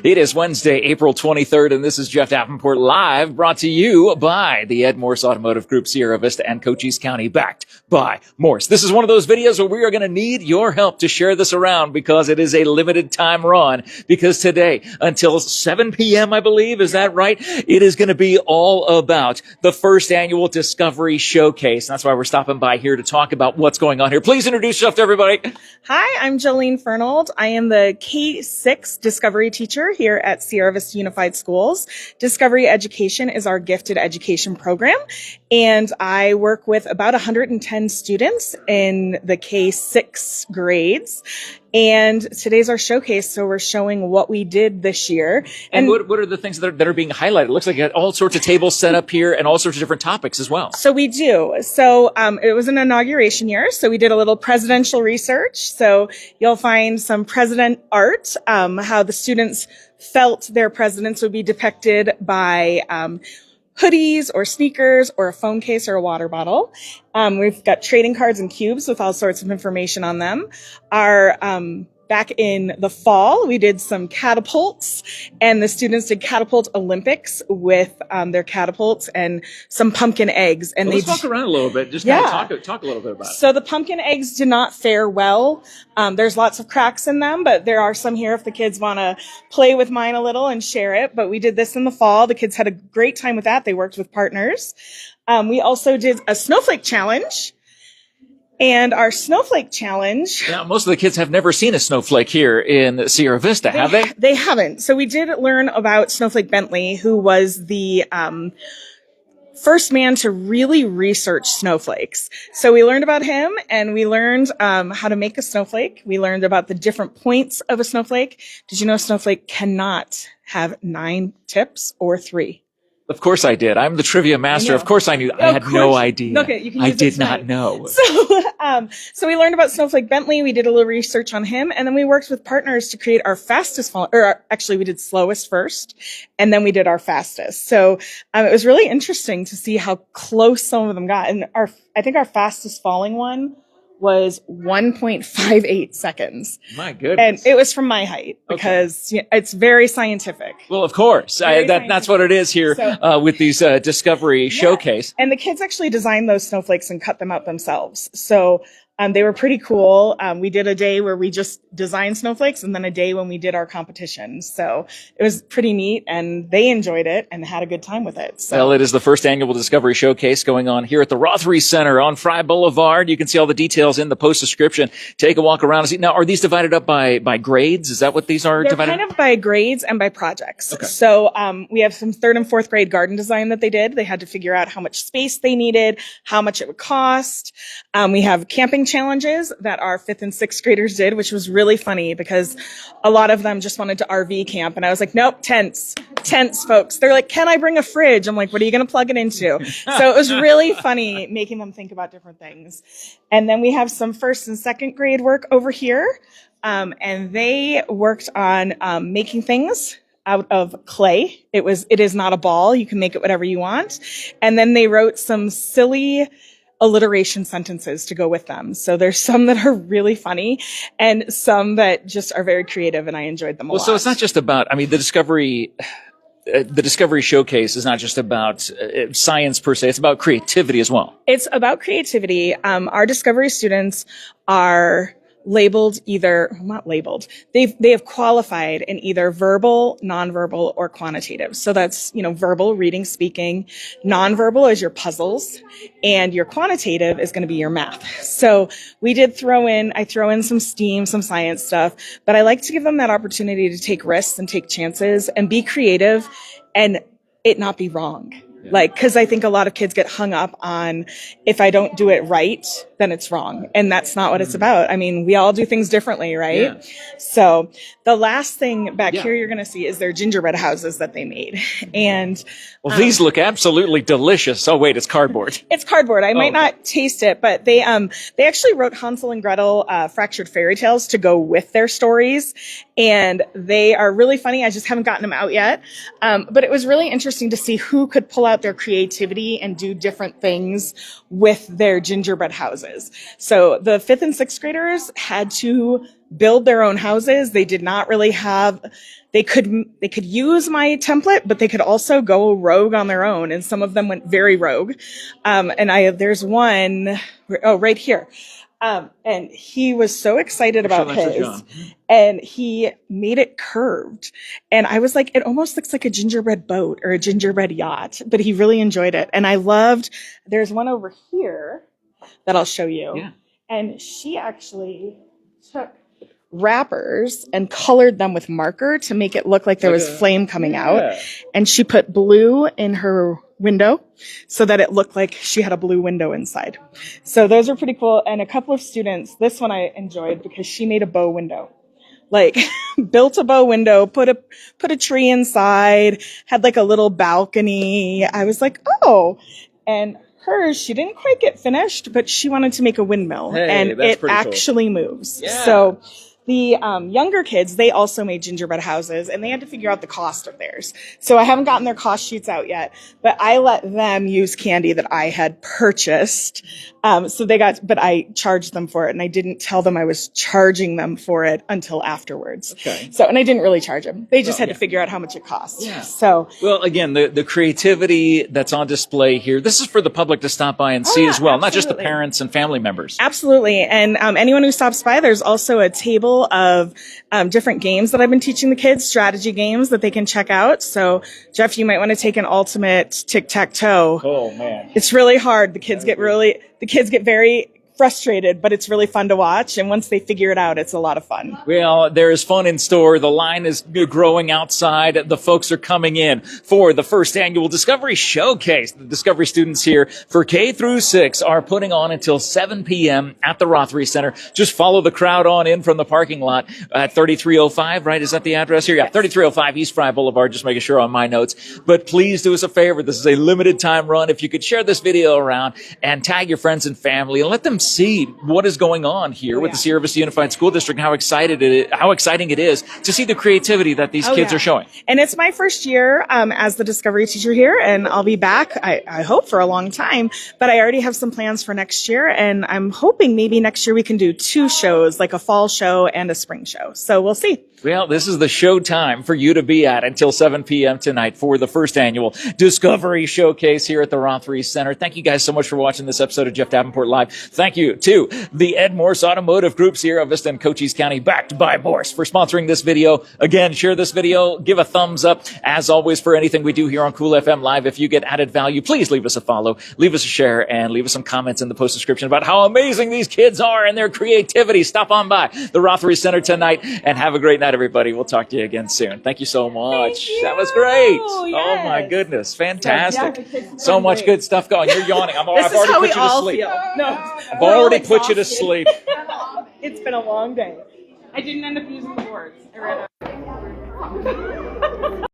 It is Wednesday, April 23rd, and this is Jeff Davenport Live, brought to you by the Ed Morse Automotive Group, Sierra Vista, and Cochise County, backed by Morse. This is one of those videos where we are going to need your help to share this around because it is a limited time run. Because today, until 7 p.m., I believe, is that right? It is going to be all about the first annual Discovery Showcase. That's why we're stopping by here to talk about what's going on here. Please introduce yourself to everybody. Hi, I'm Jolene Fernald. I am the K-6 Discovery teacher here at Sierra Vista Unified Schools. Discovery Education is our gifted education program, and I work with about 110 students in the K-6 grades. And today's our showcase, so we're showing what we did this year. And what are the things that are being highlighted? It looks like you got all sorts of tables set up here and all sorts of different topics as well. So we do. So it was an inauguration year, so we did a little presidential research. So you'll find some president art, how the students felt their presidents would be depicted by hoodies or sneakers or a phone case or a water bottle. We've got trading cards and cubes with all sorts of information on them. Back in the fall, we did some catapults, and the students did catapult Olympics with their catapults and some pumpkin eggs. And let's walk around a little bit. Just kind of talk a little bit about it. So the pumpkin eggs did not fare well. There's lots of cracks in them, but there are some here if the kids want to play with mine a little and share it. But we did this in the fall. The kids had a great time with that. They worked with partners. We also did a snowflake challenge. And our snowflake challenge. Now, most of the kids have never seen a snowflake here in Sierra Vista, have they? They haven't. So we did learn about Snowflake Bentley, who was the first man to really research snowflakes. So we learned about him, and we learned how to make a snowflake. We learned about the different points of a snowflake. Did you know a snowflake cannot have 9 tips or 3? Of course I did. I'm the trivia master. Of course I knew. I had no idea. Okay, you can I use did not know. So we learned about Snowflake Bentley. We did a little research on him, and then we worked with partners to create our fastest falling, actually we did slowest first, and then we did our fastest. So it was really interesting to see how close some of them got. And I think our fastest falling one was 1.58 seconds. My goodness. And it was from my height because it's very scientific. Well, of course. That's what it is here with these Discovery Showcase. And the kids actually designed those snowflakes and cut them out themselves. So they were pretty cool. We did a day where we just designed snowflakes and then a day when we did our competition. So it was pretty neat, and they enjoyed it and had a good time with it. So. Well, it is the first annual Discovery Showcase going on here at the Rothery Center on Fry Boulevard. You can see all the details in the post description. Take a walk around and see. Now, are these divided up by grades? Is that what these are divided? They're kind of by grades and by projects. Okay. So we have some 3rd and 4th grade garden design that they did. They had to figure out how much space they needed, how much it would cost. We have camping challenges that our 5th and 6th graders did, which was really funny because a lot of them just wanted to RV camp. And I was like, nope, tents, folks. They're like, can I bring a fridge? I'm like, what are you going to plug it into? So it was really funny making them think about different things. And then we have some 1st and 2nd grade work over here. And they worked on making things out of clay. It is not a ball. You can make it whatever you want. And then they wrote some silly alliteration sentences to go with them. So there's some that are really funny and some that just are very creative, and I enjoyed them a lot. So it's not just about, the Discovery Showcase is not just about science per se. It's about creativity as well. It's about creativity. Our Discovery students are labeled they have qualified in either verbal, nonverbal, or quantitative. So that's, verbal, reading, speaking. Nonverbal is your puzzles, and your quantitative is going to be your math. So we did I throw in some STEAM, some science stuff, but I like to give them that opportunity to take risks and take chances and be creative and it not be wrong. Cause I think a lot of kids get hung up on if I don't do it right, then it's wrong. And that's not what it's about. We all do things differently, right? Yeah. So the last thing back here you're going to see is their gingerbread houses that they made. And these look absolutely delicious. Oh, wait, it's cardboard. It's cardboard. I might not taste it, but they actually wrote Hansel and Gretel fractured fairy tales to go with their stories. And they are really funny. I just haven't gotten them out yet. But it was really interesting to see who could pull out their creativity and do different things with their gingerbread houses. So the 5th and 6th graders had to build their own houses. They did not really have, they could use my template, but they could also go rogue on their own. And some of them went very rogue. There's one, right here. And he was so excited about his, and he made it curved. And I was like, it almost looks like a gingerbread boat or a gingerbread yacht, but he really enjoyed it. And there's one over here that I'll show you. Yeah. And she actually took wrappers and colored them with marker to make it look like there was flame coming out. And she put blue in her window so that it looked like she had a blue window inside. So those are pretty cool. And a couple of students, this one I enjoyed because she made a bow window. Like built a bow window, put a tree inside, had like a little balcony. I was like, oh. And hers, she didn't quite get finished, but she wanted to make a windmill, and it actually moves. Yeah. So the younger kids, they also made gingerbread houses, and they had to figure out the cost of theirs. So I haven't gotten their cost sheets out yet, but I let them use candy that I had purchased. But I charged them for it, and I didn't tell them I was charging them for it until afterwards. Okay. And I didn't really charge them. They just had to figure out how much it cost. Yeah. So. Well, again, the creativity that's on display here, this is for the public to stop by and see as well, absolutely. not just the parents and family members. Absolutely. And anyone who stops by, there's also a table of different games that I've been teaching the kids, strategy games that they can check out. So, Jeff, you might want to take an ultimate tic-tac-toe. Oh, man. It's really hard. The kids get very frustrated, but it's really fun to watch. And once they figure it out, it's a lot of fun. Well, there is fun in store. The line is growing outside. The folks are coming in for the first annual Discovery Showcase. The Discovery students here for K through 6 are putting on until 7 p.m. at the Rothery Center. Just follow the crowd on in from the parking lot at 3305, right? Is that the address here? Yeah, Yes. 3305 East Fry Boulevard, just making sure on my notes. But please do us a favor. This is a limited time run. If you could share this video around and tag your friends and family and let them see what is going on here with the Sierra Vista Unified School District, how exciting it is to see the creativity that these kids are showing. And it's my first year as the Discovery teacher here, and I'll be back, I hope, for a long time. But I already have some plans for next year, and I'm hoping maybe next year we can do 2 shows, like a fall show and a spring show. So we'll see. Well, this is the show time for you to be at until 7 p.m. tonight for the first annual Discovery Showcase here at the Rothery Center. Thank you guys so much for watching this episode of Jeff Davenport Live. Thank you to the Ed Morse Automotive Group, Sierra Vista and Cochise County, backed by Morse, for sponsoring this video. Again, share this video, give a thumbs up. As always, for anything we do here on Cool FM Live, if you get added value, please leave us a follow, leave us a share, and leave us some comments in the post description about how amazing these kids are and their creativity. Stop on by the Rothery Center tonight, and have a great night, everybody. We'll talk to you again soon. Thank you so much. That was great. Yes. Oh my goodness. Fantastic. So much good stuff going. You're yawning. I've already put you to sleep. I've already put you to sleep. It's been a long day. I didn't end up using the boards. I ran out.